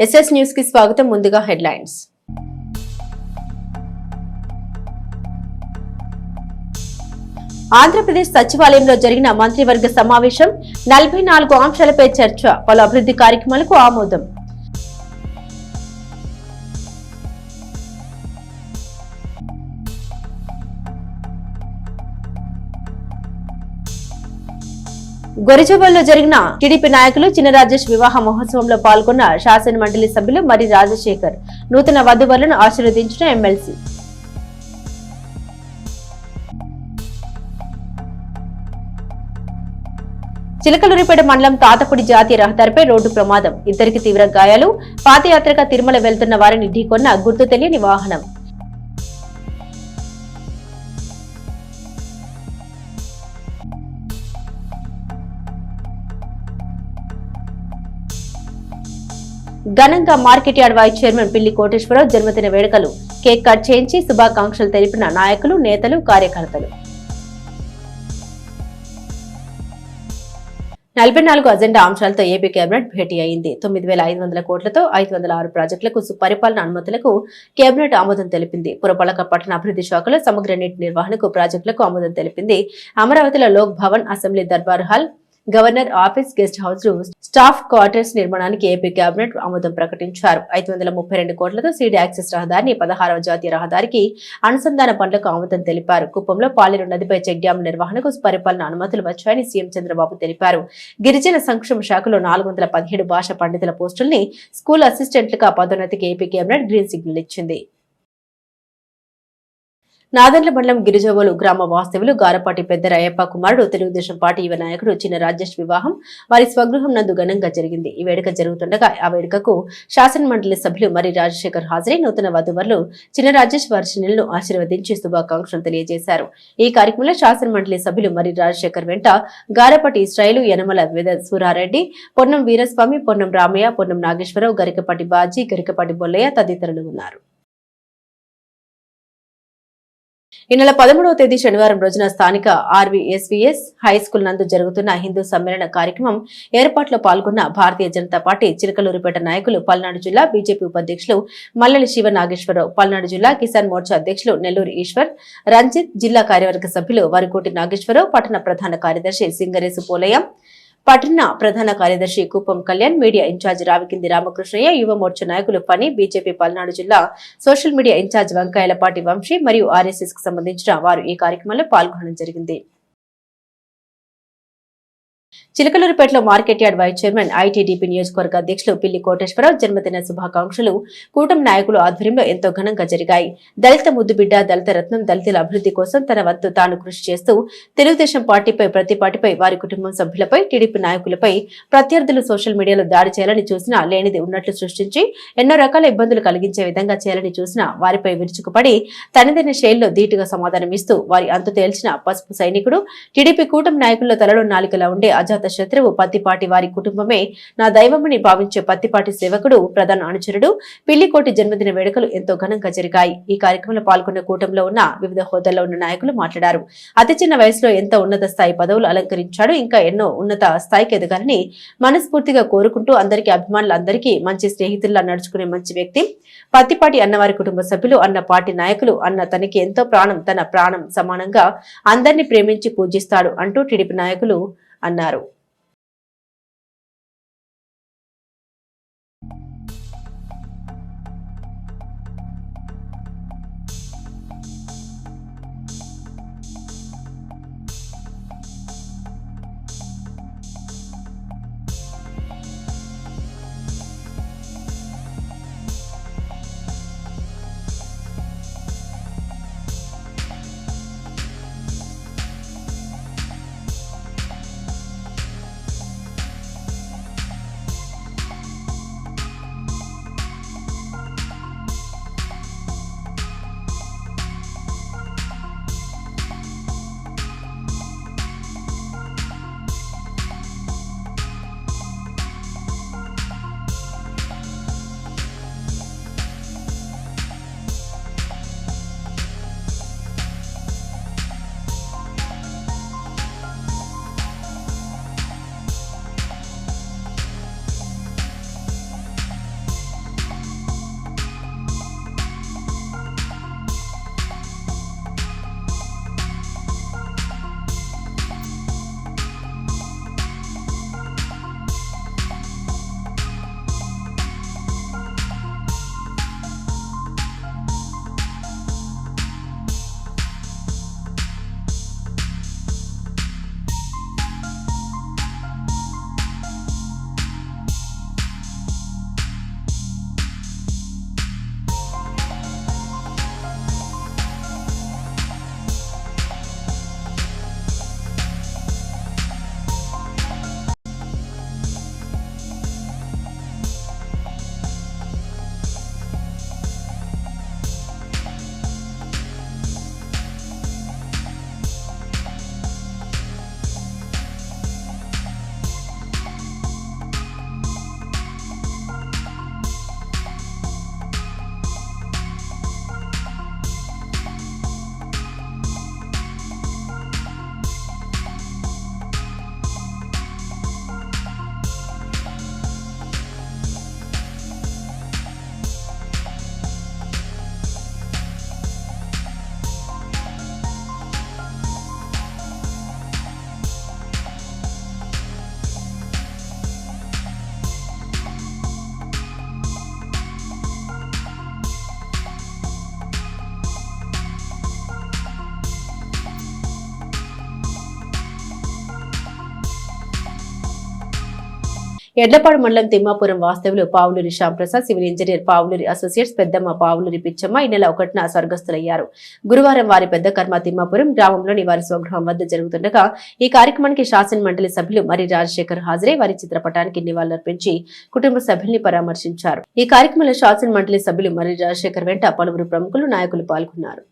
SS news కి స్వాగతం. ముందుగా హెడ్లైన్స్. ఆంధ్రప్రదేశ్ సచివాలయంలో జరిగిన మంత్రివర్గ సమావేశం 44 అంశాలపై చర్చ. పలు అభివృద్ధి కార్యక్రమాలకు ఆమోదం. గొరిజబల్లో జరిగిన టీడీపీ నాయకులు చిన్న రాజేష్ వివాహ మహోత్సవంలో పాల్గొన్న శాసన మండలి సభ్యులు మరి రాజశేఖర్ నూతన వధువరులను ఆశీర్వదించిన ఎమ్మెల్సీ. చిలకలూరిపేట మండలం తాతపూడి జాతీయ రహదారిపై రోడ్డు ప్రమాదం. ఇద్దరికి తీవ్ర గాయాలు. పాదయాత్రగా తిరుమల వెళ్తున్న వారిని ఢీకొన్న గుర్తు తెలియని వాహనం. ఘనంగా మార్కెట్ యార్డ్ వైస్ చైర్మన్ పిల్లి కోటేశ్వరరావు జన్మదిన వేడుకలు. కేక్ కట్ చేయించి శుభాకాంక్షలు తెలిపిన నాయకులు, నేతలు, కార్యకర్తలు. 44 అజెండా అంశాలతో ఏపీ కేబినెట్ భేటీ అయింది. 9,500 కోట్లతో 506 ప్రాజెక్టులకు సుపరిపాలన అనుమతులకు కేబినెట్ ఆమోదం తెలిపింది. పురపాలక పట్టణ అభివృద్ధి శాఖలో సమగ్ర నీటి నిర్వహణకు ప్రాజెక్టులకు ఆమోదం తెలిపింది. అమరావతిలో Lok Bhavan, assembly Durbar hall, governor office, guest హౌస్లు, స్టాఫ్ క్వార్టర్స్ నిర్మాణానికి ఏపీ కేబినెట్ ఆమోదం ప్రకటించారు. 532 కోట్లతో సీడీ యాక్సెస్ రహదారిని 16వ జాతీయ రహదారికి అనుసంధాన పనులకు ఆమోదం తెలిపారు. కుప్పంలో పాలేరు నదిపై చెక్ డ్యాం నిర్వహణకు పరిపాలన అనుమతులు వచ్చాయని సీఎం చంద్రబాబు తెలిపారు. గిరిజన సంక్షేమ శాఖలో 417 భాషా పండితుల పోస్టుల్ని స్కూల్ అసిస్టెంట్లుగా పదోన్నతికి ఏపీ కేబినెట్ గ్రీన్ సిగ్నల్ ఇచ్చింది. నాదెండ్ల మండలం గిరిజవోలు గ్రామ వాస్తవ్యులు గారపాటి పెద్దరయ్యప్ప కుమారుడు తెలుగుదేశం పార్టీ యువ నాయకుడు చిన్న రాజేష్ వివాహం వారి స్వగృహం నందు ఘనంగా జరిగింది. ఈ వేడుక జరుగుతుండగా ఆ వేడుకకు శాసన మండలి సభ్యులు మరి రాజశేఖర్ హాజరై నూతన వధువరులు చిన్న రాజేష్ వర్షిణులను ఆశీర్వదించి శుభాకాంక్షలు తెలియజేశారు. ఈ కార్యక్రమంలో శాసన మండలి సభ్యులు మరి రాజశేఖర్ వెంట గారపాటి ఇస్రాయిలు, యనమల వేద సూరారెడ్డి, పొన్నం వీరస్వామి, పొన్నం రామయ్య, పొన్నం నాగేశ్వరరావు, గరికపాటి బాజీ, గరికపాటి బొల్లయ్య తదితరులు ఉన్నారు. ఈ నెల 13వ తేదీ శనివారం రోజున స్థానిక ఆర్వీఎస్వీఎస్ హైస్కూల్ నందు జరుగుతున్న హిందూ సమ్మేళన కార్యక్రమం ఏర్పాట్లో పాల్గొన్న భారతీయ జనతా పార్టీ చిలకలూరిపేట నాయకులు, పల్నాడు జిల్లా బీజేపీ ఉపాధ్యక్షులు మల్లెలి శివ నాగేశ్వరరావు, పల్నాడు జిల్లా కిసాన్ మోర్చా అధ్యక్షులు నెల్లూరు ఈశ్వర్, రంజిత్, జిల్లా కార్యవర్గ సభ్యులు వరికోటి నాగేశ్వరరావు, పట్టణ ప్రధాన కార్యదర్శి సింగరేసు పోలయ్య, పట్టణ ప్రధాన కార్యదర్శి కుప్పం కళ్యాణ్, మీడియా ఇన్ఛార్జ్ రావికింది రామకృష్ణయ్య, యువ మోర్చా నాయకులు ఫణి, బీజేపీ పల్నాడు జిల్లా social media incharge Vankayalapati Vamsi మరియు ఆర్ఎస్ఎస్ కు సంబంధించిన వారు ఈ కార్యక్రమంలో పాల్గొనడం జరిగింది. చిలకలూరుపేటలో market yard vice chairman ITDP నియోజకవర్గ అధ్యక్షులు పిల్లి కోటేశ్వరరావు జన్మదిన శుభాకాంక్షలు కూటమి నాయకులు ఆధ్వర్యంలో ఎంతో ఘనంగా జరిగాయి. దళిత ముద్దుబిడ్డ, దళిత రత్నం, దళితుల అభివృద్ధి కోసం తన వంతు తాను కృషి చేస్తూ తెలుగుదేశం పార్టీపై, ప్రతిపాటిపై, వారి కుటుంబం సభ్యులపై, టీడీపీ నాయకులపై ప్రత్యర్థులు సోషల్ మీడియాలో దాడి చేయాలని చూసినా లేనిది ఉన్నట్లు సృష్టించి ఎన్నో రకాల ఇబ్బందులు కలిగించే విధంగా చేయాలని చూసినా వారిపై విరుచుకుపడి తనదైన శైలిలో ధీటుగా సమాధానమిస్తూ వారి అంతు తేల్చిన పసుపు సైనికుడు, టీడీపీ కూటమి నాయకుల్లో తలలో నాలుకలా ఉండే అజాత శత్రువు పత్తిపాటి వారి కుటుంబమే నా దైవమని భావించే పత్తిపాటి సేవకుడు, ప్రధాన అనుచరుడు పిల్లికోటి జన్మదిన వేడుకలు ఎంతో ఘనంగా జరిగాయి. ఈ కార్యక్రమంలో పాల్గొన్న కూటమిలో ఉన్న వివిధ హోదాల్లో ఉన్న నాయకులు మాట్లాడారు. అతి చిన్న వయసులో ఎంతో ఉన్నత స్థాయి పదవులు అలంకరించాడు. ఇంకా ఎన్నో ఉన్నత స్థాయికి ఎదగాలని మనస్ఫూర్తిగా కోరుకుంటూ అందరికీ అభిమానులందరికీ మంచి స్నేహితుల్లా నడుచుకునే మంచి వ్యక్తి పత్తిపాటి అన్నవారి కుటుంబ సభ్యులు, అన్న పార్టీ నాయకులు, అన్న తనకి ఎంతో ప్రాణం, తన ప్రాణం సమానంగా అందరినీ ప్రేమించి పూజిస్తాడు అంటూ టీడీపీ నాయకులు అన్నారు. ఎడ్లపాడు మండలం తిమ్మాపురం వాస్తవులు Pavuluri Shyamprasad, civil engineer Pavuluri associates పెద్దమ్మ పావులూరి పిచ్చమ్మ ఈ నెల 1న స్వర్గస్థులయ్యారు. గురువారం వారి పెద్ద కర్మ తిమ్మాపురం గ్రామంలోని వారి స్వగృహం వద్ద జరుగుతుండగా ఈ కార్యక్రమానికి శాసన మండలి సభ్యులు మరి రాజశేఖర్ హాజరై వారి చిత్రపటానికి నివాళులర్పించి కుటుంబ సభ్యుల్ని పరామర్శించారు. ఈ కార్యక్రమంలో శాసన మండలి సభ్యులు మరి రాజశేఖర్ వెంట పలువురు ప్రముఖులు, నాయకులు పాల్గొన్నారు.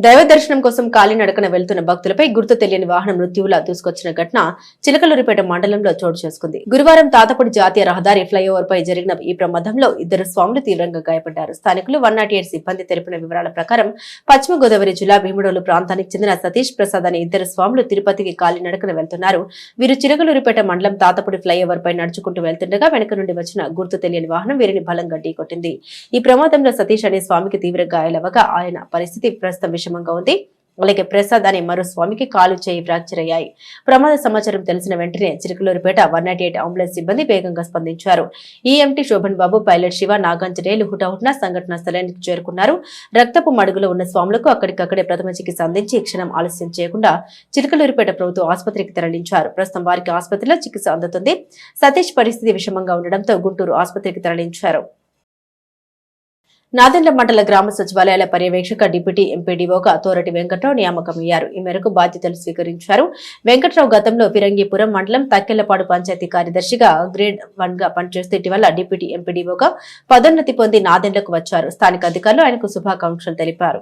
దైవ దర్శనం కోసం కాలినడకన వెళ్తున్న భక్తులపై గుర్తు తెలియని వాహనం మృత్యువులా దూసుకొచ్చిన ఘటన చిలకలూరిపేట మండలంలో చోటు చేసుకుంది. గురువారం తాతపూడి జాతీయ రహదారి ఫ్లైఓవర్ పై జరిగిన ఈ ప్రమాదంలో 2 స్వాములు తీవ్రంగా గాయపడ్డారు. స్థానికులు 108 సిబ్బంది తెలిపిన వివరాల ప్రకారం పశ్చిమ గోదావరి జిల్లా భీముడోలు ప్రాంతానికి చెందిన సతీష్ ప్రసాద్ అనే 2 స్వాములు తిరుపతికి కాలినడకన వెళ్తున్నారు. వీరు చిలకలూరిపేట మండలం తాతపూడి ఫ్లైఓవర్ పై నడుచుకుంటూ వెళ్తుండగా వెనక నుండి వచ్చిన గుర్తు తెలియని వాహనం వీరిని బలంగా ఢీకొట్టింది. ఈ ప్రమాదంలో సతీష్ అనే స్వామికి తీవ్ర గాయాలవగా ఆయన పరిస్థితి ప్రస్తుతం విషమంగా ఉంది. అలాగే ప్రసాద్ అనే మరో స్వామికి కాలు చేయి ఫ్రాక్చర్ అయ్యాయి. ప్రమాద సమాచారం తెలిసిన వెంటనే చిలకలూరిపేట 108 అంబులెన్స్ సిబ్బంది వేగంగా స్పందించారు. ఈఎంటీ శోభన్ బాబు, పైలట్ శివ, నాగాంజనేయులు హుటాహుటిన సంఘటనా స్థలానికి చేరుకున్నారు. రక్తపు మడుగులో ఉన్న స్వాములకు అక్కడికక్కడే ప్రథమ చికిత్స అందించి క్షణం ఆలస్యం చేయకుండా చిలకలూరిపేట ప్రభుత్వ ఆసుపత్రికి తరలించారు. ప్రస్తుతం వారికి ఆసుపత్రిలో చికిత్స అందుతుంది. సతీష్ పరిస్థితి విషమంగా ఉండడంతో గుంటూరు ఆసుపత్రికి తరలించారు. నాదెండ్ల మండల గ్రామ సచివాలయాల పర్యవేక్షక డిప్యూటీ ఎంపీడీఓగా తోరటి వెంకట్రావు నియామకమయ్యారు. ఈ మేరకు బాధ్యతలు స్వీకరించారు. వెంకట్రావు గతంలో ఫిరంగిపురం మండలం తక్కెళ్లపాడు పంచాయతీ కార్యదర్శిగా గ్రేడ్ 1 గా పనిచేస్తూ ఇటీవల డిప్యూటీ ఎంపీడీఓగా పదోన్నతి పొంది నాదెండ్లకు వచ్చారు. స్థానిక అధికారులు ఆయనకు శుభాకాంక్షలు తెలిపారు.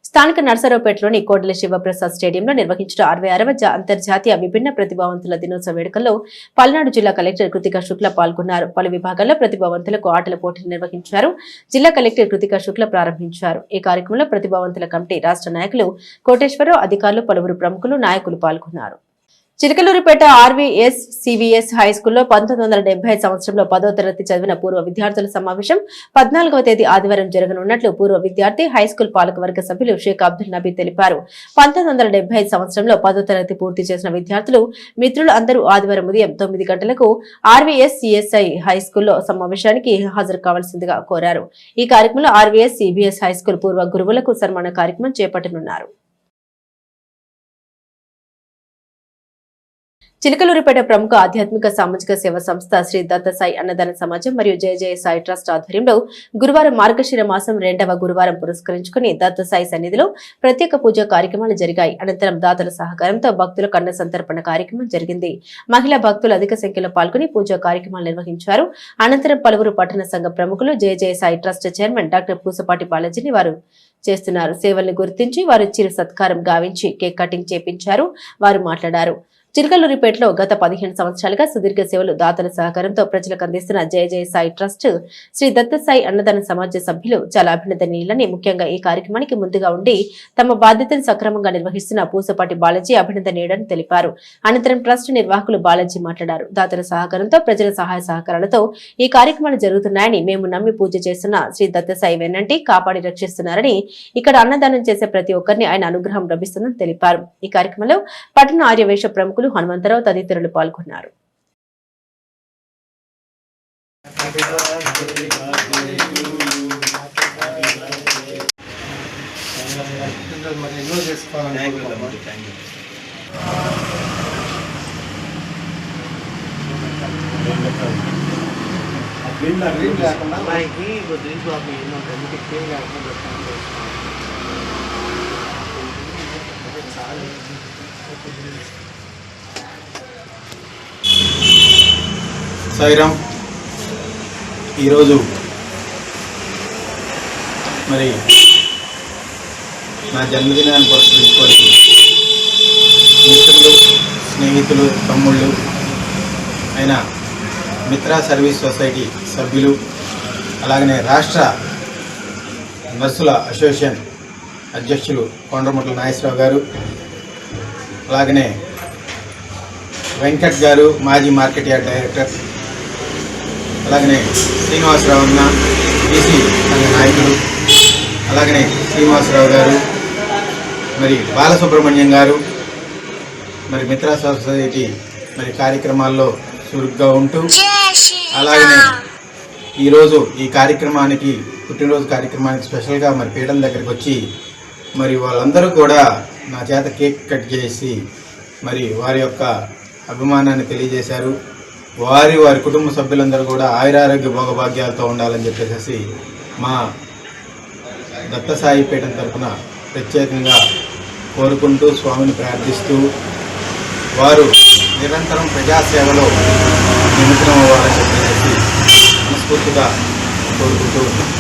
స్థానిక నర్సరావుపేటలోని కోడెల శివప్రసాద్ స్టేడియంలో నిర్వహించిన 66వ అంతర్జాతీయ విభిన్న ప్రతిభావంతుల దినోత్సవ వేడుకల్లో పల్నాడు జిల్లా కలెక్టర్ కృతికా శుక్ల పాల్గొన్నారు. పలు విభాగాల్లో ప్రతిభావంతులకు ఆటల పోటీలు నిర్వహించారు. జిల్లా కలెక్టర్ కృతికా శుక్ల ప్రారంభించారు. ఈ కార్యక్రమంలో ప్రతిభావంతుల కమిటీ రాష్ట్ర నాయకులు కోటేశ్వరరావు, అధికారులు, పలువురు ప్రముఖులు, నాయకులు పాల్గొన్నారు. చిలకలూరిపేట ఆర్వీఎస్ సివిఎస్ హైస్కూల్లో 1975 సంవత్సరంలో 10వ తరగతి చదివిన పూర్వ విద్యార్థుల సమావేశం 14వ తేదీ ఆదివారం జరగనున్నట్లు పూర్వ విద్యార్థి హైస్కూల్ పాలకవర్గ సభ్యులు షేక్ అబ్దుల్ నబీ తెలిపారు. 1975 సంవత్సరంలో 10వ తరగతి పూర్తి చేసిన విద్యార్థులు, మిత్రులు అందరూ ఆదివారం ఉదయం 9 గంటలకు ఆర్వీఎస్ సిఎస్ఐ హైస్కూల్లో సమావేశానికి హాజరు కావాల్సిందిగా కోరారు. ఈ కార్యక్రమంలో ఆర్వీఎస్ సిబిఎస్ హైస్కూల్ పూర్వ గురువులకు సన్మాన కార్యక్రమం చేపట్టనున్నారు. చిలకలూరిపేట ప్రముఖ ఆధ్యాత్మిక సామాజిక సేవా సంస్థ శ్రీ దత్త సాయి అన్నదాన సమాజం మరియు జయ జయ సాయి ట్రస్ట్ ఆధ్వర్యంలో గురువారం మార్గశిర మాసం 2వ గురువారం పురస్కరించుకుని దత్త సాయి సన్నిధిలో ప్రత్యేక పూజా కార్యక్రమాలు జరిగాయి. అనంతరం దాతల సహకారంతో భక్తులకు అన్న సంతర్పణ కార్యక్రమం జరిగింది. మహిళా భక్తులు అధిక సంఖ్యలో పాల్గొని పూజా కార్యక్రమాలు నిర్వహించారు. అనంతరం పలువురు పట్టణ సంఘ ప్రముఖులు Jaya Jaya Sai trust chairman doctor Pusapati బాలాజీని వారు చేస్తున్నారు సేవల్ని గుర్తించి వారు చిరు సత్కారం గావించి కేక్ కటింగ్ చేపించారు. వారు మాట్లాడారు. చిలకలూరిపేటలో గత 15 సంవత్సరాలుగా సుదీర్ఘ సేవలు దాతల సహకారంతో ప్రజలకు అందిస్తున్న జయ జయ సాయి ట్రస్ట్ శ్రీ దత్త సాయి అన్నదాన సమాజ సభ్యులు చాలా అభినందనీయులని, ముఖ్యంగా ఈ కార్యక్రమానికి ముందుగా ఉండి తమ బాధ్యతను సక్రమంగా నిర్వహిస్తున్న పూసపాటి బాలాజీ అభినందనీయుడని తెలిపారు. అనంతరం ట్రస్ట్ నిర్వాహకులు బాలాజీ మాట్లాడారు. దాతల సహకారంతో ప్రజల సహాయ సహకారాలతో ఈ కార్యక్రమాలు జరుగుతున్నాయని, మేము నమ్మి పూజ చేస్తున్న శ్రీ దత్త సాయి వెన్నంటి కాపాడి రక్షిస్తున్నారని, ఇక్కడ అన్నదానం చేసే ప్రతి ఒక్కరిని ఆయన అనుగ్రహం లభిస్తుందని తెలిపారు. ఈ కార్యక్రమంలో పట్టణ ఆర్యవేశ ప్రముఖులు హనుమంతరావు తదితరులు పాల్గొన్నారు. సాయిరామ్. ఈరోజు మరి నా జన్మదినాన్ని పురస్కరించుకొని మిత్రులు, స్నేహితులు, తమ్ముళ్ళు అయిన మిత్రా సర్వీస్ సొసైటీ సభ్యులు, అలాగనే రాష్ట్ర నర్సుల అసోసియేషన్ అధ్యక్షులు కొండ్రముట్ల నాగేశ్వరరావు గారు, అలాగనే వెంకట్ గారు మాజీ మార్కెట్ యార్డ్ డైరెక్టర్, అలాగనే శ్రీనివాసరావు అన్న, బీసీ సంఘ నాయకులు, అలాగనే శ్రీనివాసరావు గారు, మరి బాలసుబ్రహ్మణ్యం గారు, మరి మిత్రా సొసైటీ మరి కార్యక్రమాల్లో చురుగ్గా ఉంటూ, అలాగనే ఈరోజు ఈ కార్యక్రమానికి పుట్టినరోజు కార్యక్రమానికి స్పెషల్గా మరి పీఠం దగ్గరికి వచ్చి మరి వాళ్ళందరూ కూడా నా చేత కేక్ కట్ చేసి మరి వారి యొక్క అభిమానాన్ని తెలియజేశారు. వారి కుటుంబ సభ్యులందరూ కూడా ఆయురారోగ్య భోగభాగ్యాలతో ఉండాలని చెప్పేసి మా దత్తసాయి పీఠం తరఫున ప్రత్యేకంగా కోరుకుంటూ స్వామిని ప్రార్థిస్తూ వారు నిరంతరం ప్రజాసేవలో నిమగ్నం అవ్వాలని చెప్పేసి మనస్ఫూర్తిగా కోరుకుంటూ ఉన్నాం.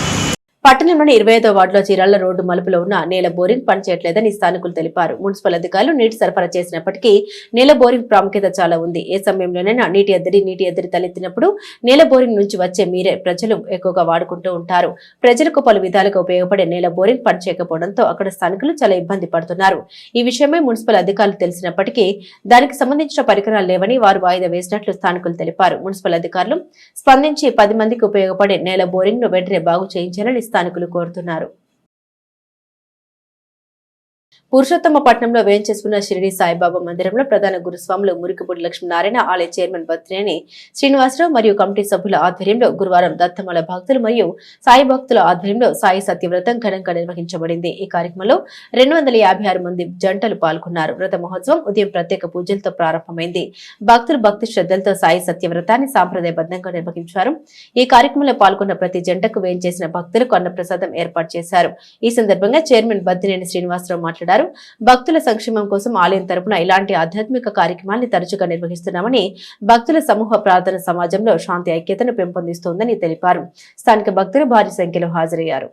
పట్టణంలోని 25వ వార్డులో చీరాల రోడ్డు మలుపులో ఉన్న నేల బోరింగ్ పనిచేయట్లేదని స్థానికులు తెలిపారు. మున్సిపల్ అధికారులు నీటి సరఫరా చేసినప్పటికీ నేల బోరింగ్ ప్రాముఖ్యత చాలా ఉంది. ఏ సమయంలోనైనా నీటి ఎద్దడి తలెత్తినప్పుడు నేల బోరింగ్ నుంచి వచ్చే మీరే ప్రజలు ఎక్కువగా వాడుకుంటూ ఉంటారు. ప్రజలకు పలు విధాలుగా ఉపయోగపడే నేల బోరింగ్ పనిచేయకపోవడంతో అక్కడ స్థానికులు చాలా ఇబ్బంది పడుతున్నారు. ఈ విషయమై మున్సిపల్ అధికారులు తెలిసినప్పటికీ దానికి సంబంధించిన పరికరాలు లేవని వారు వాయిదా వేసినట్లు స్థానికులు తెలిపారు. మున్సిపల్ అధికారులు స్పందించి 10 మందికి ఉపయోగపడే నేల బోరింగ్ ను వెంటనే బాగు చేయించాలని స్థానికులు కోరుతున్నారు. పురుషోత్తమపట్నంలో వేంచేసుకున్న షిరిడి సాయిబాబా మందిరంలో ప్రధాన గురుస్వాములు మురికిపూడి లక్ష్మీనారాయణ ఆలయ చైర్మన్ బత్రేని శ్రీనివాసరావు మరియు కమిటీ సభ్యుల ఆధ్వర్యంలో గురువారం దత్తమల భక్తులు మరియు సాయి భక్తుల ఆధ్వర్యంలో సాయి సత్యవ్రతం ఘనంగా నిర్వహించబడింది. ఈ కార్యక్రమంలో 256 మంది జంటలు పాల్గొన్నారు. వ్రత మహోత్సవం ఉదయం ప్రత్యేక పూజలతో ప్రారంభమైంది. భక్తులు భక్తి శ్రద్ధలతో సాయి సత్యవ్రతాన్ని సాంప్రదాయబద్ధంగా నిర్వహించారు. ఈ కార్యక్రమంలో పాల్గొన్న ప్రతి జంటకు వేంచేసిన భక్తులకు అన్నప్రసాదం ఏర్పాటు చేశారు. ఈ సందర్భంగా చైర్మన్ బద్దినేని శ్రీనివాసరావు మాట్లాడారు. భక్తుల సంక్షేమం కోసం ఆలయం తరపున ఇలాంటి ఆధ్యాత్మిక కార్యక్రమాన్ని తరచుగా నిర్వహిస్తున్నామని, భక్తుల సమూహ ప్రార్థన సమాజంలో శాంతి ఐక్యతను పెంపొందిస్తోందని తెలిపారు. స్థానిక భక్తులు భారీ సంఖ్యలో హాజరయ్యారు.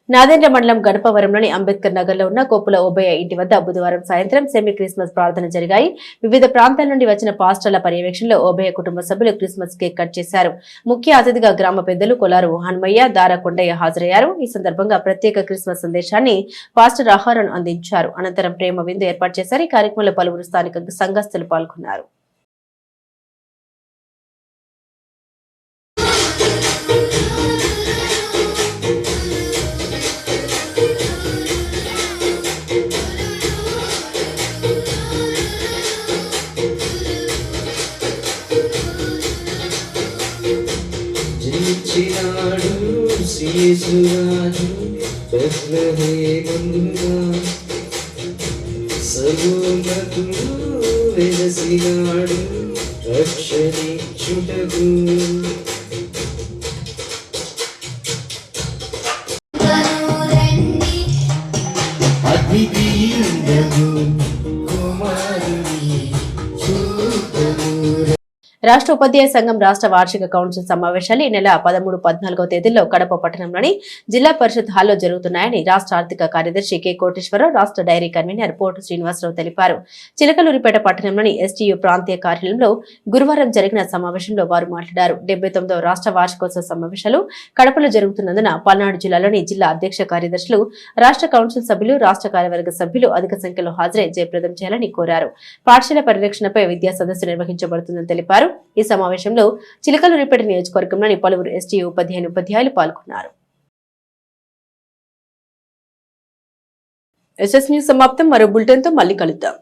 నాదెండ్ల మండలం గణపవరంలోని అంబేద్కర్ నగర్ లో ఉన్న కొప్పుల ఓబయ్య ఇంటి వద్ద బుధవారం సాయంత్రం సెమీ క్రిస్మస్ ప్రార్థన జరిగాయి. వివిధ ప్రాంతాల నుండి వచ్చిన పాస్టర్ల పర్యవేక్షణలో ఓబయ్య కుటుంబ సభ్యులు క్రిస్మస్ కేక్ కట్ చేశారు. ముఖ్య అతిథిగా గ్రామ పెద్దలు కొలారు హనుమయ్య, దార కొండయ్య హాజరయ్యారు. ఈ సందర్భంగా ప్రత్యేక క్రిస్మస్ సందేశాన్ని పాస్టర్ ఆహారం అందించారు. అనంతరం ప్రేమ విందు ఏర్పాటు చేశారు. ఈ కార్యక్రమంలో పలువురు స్థానిక సంఘస్థులు పాల్గొన్నారు. యేసురాజు బెత్లెహేములో సర్వోన్నతుడు వెలసినాడు రక్షణిచ్చుటకు. అద్వితీయుడగు కుమారుని చూపుము. రాష్ట్ర ఉపాధ్యాయ సంఘం రాష్ట్ర వార్షిక కౌన్సిల్ సమావేశాలు ఈ నెల 13, 14వ తేదీల్లో కడప పట్టణంలోని జిల్లా పరిషత్ హాల్లో జరుగుతున్నాయని రాష్ట్ర ఆర్థిక కార్యదర్శి కె కోటేశ్వరరావు, రాష్ట్ర డైరీ కన్వీనర్ పోటు శ్రీనివాసరావు తెలిపారు. చిలకలూరిపేట పట్టణంలోని ఎస్టీయూ ప్రాంతీయ కార్యాలయంలో గురువారం జరిగిన సమావేశంలో వారు మాట్లాడారు. 79వ రాష్ట్ర వార్షికోత్సవ సమావేశాలు కడపలో జరుగుతున్నందున పల్నాడు జిల్లాలోని జిల్లా అధ్యక్ష కార్యదర్శులు, రాష్ట్ర కౌన్సిల్ సభ్యులు, రాష్ట్ర కార్యవర్గ సభ్యులు అధిక సంఖ్యలో హాజరై జయప్రదం చేయాలని కోరారు. పాఠశాల పరిరక్షణపై విద్యా సదస్సు నిర్వహించబడుతుందని తెలిపారు. ఈ సమావేశంలో చిలకలూరిపేట నియోజకవర్గంలోని పలువురు ఎస్టీ ఉపాధ్యాయులు పాల్గొన్నారు. ఎస్ఎస్ న్యూస్ సమాప్తం. మరో బులెటిన్ తో మళ్ళీ కలుద్దాం.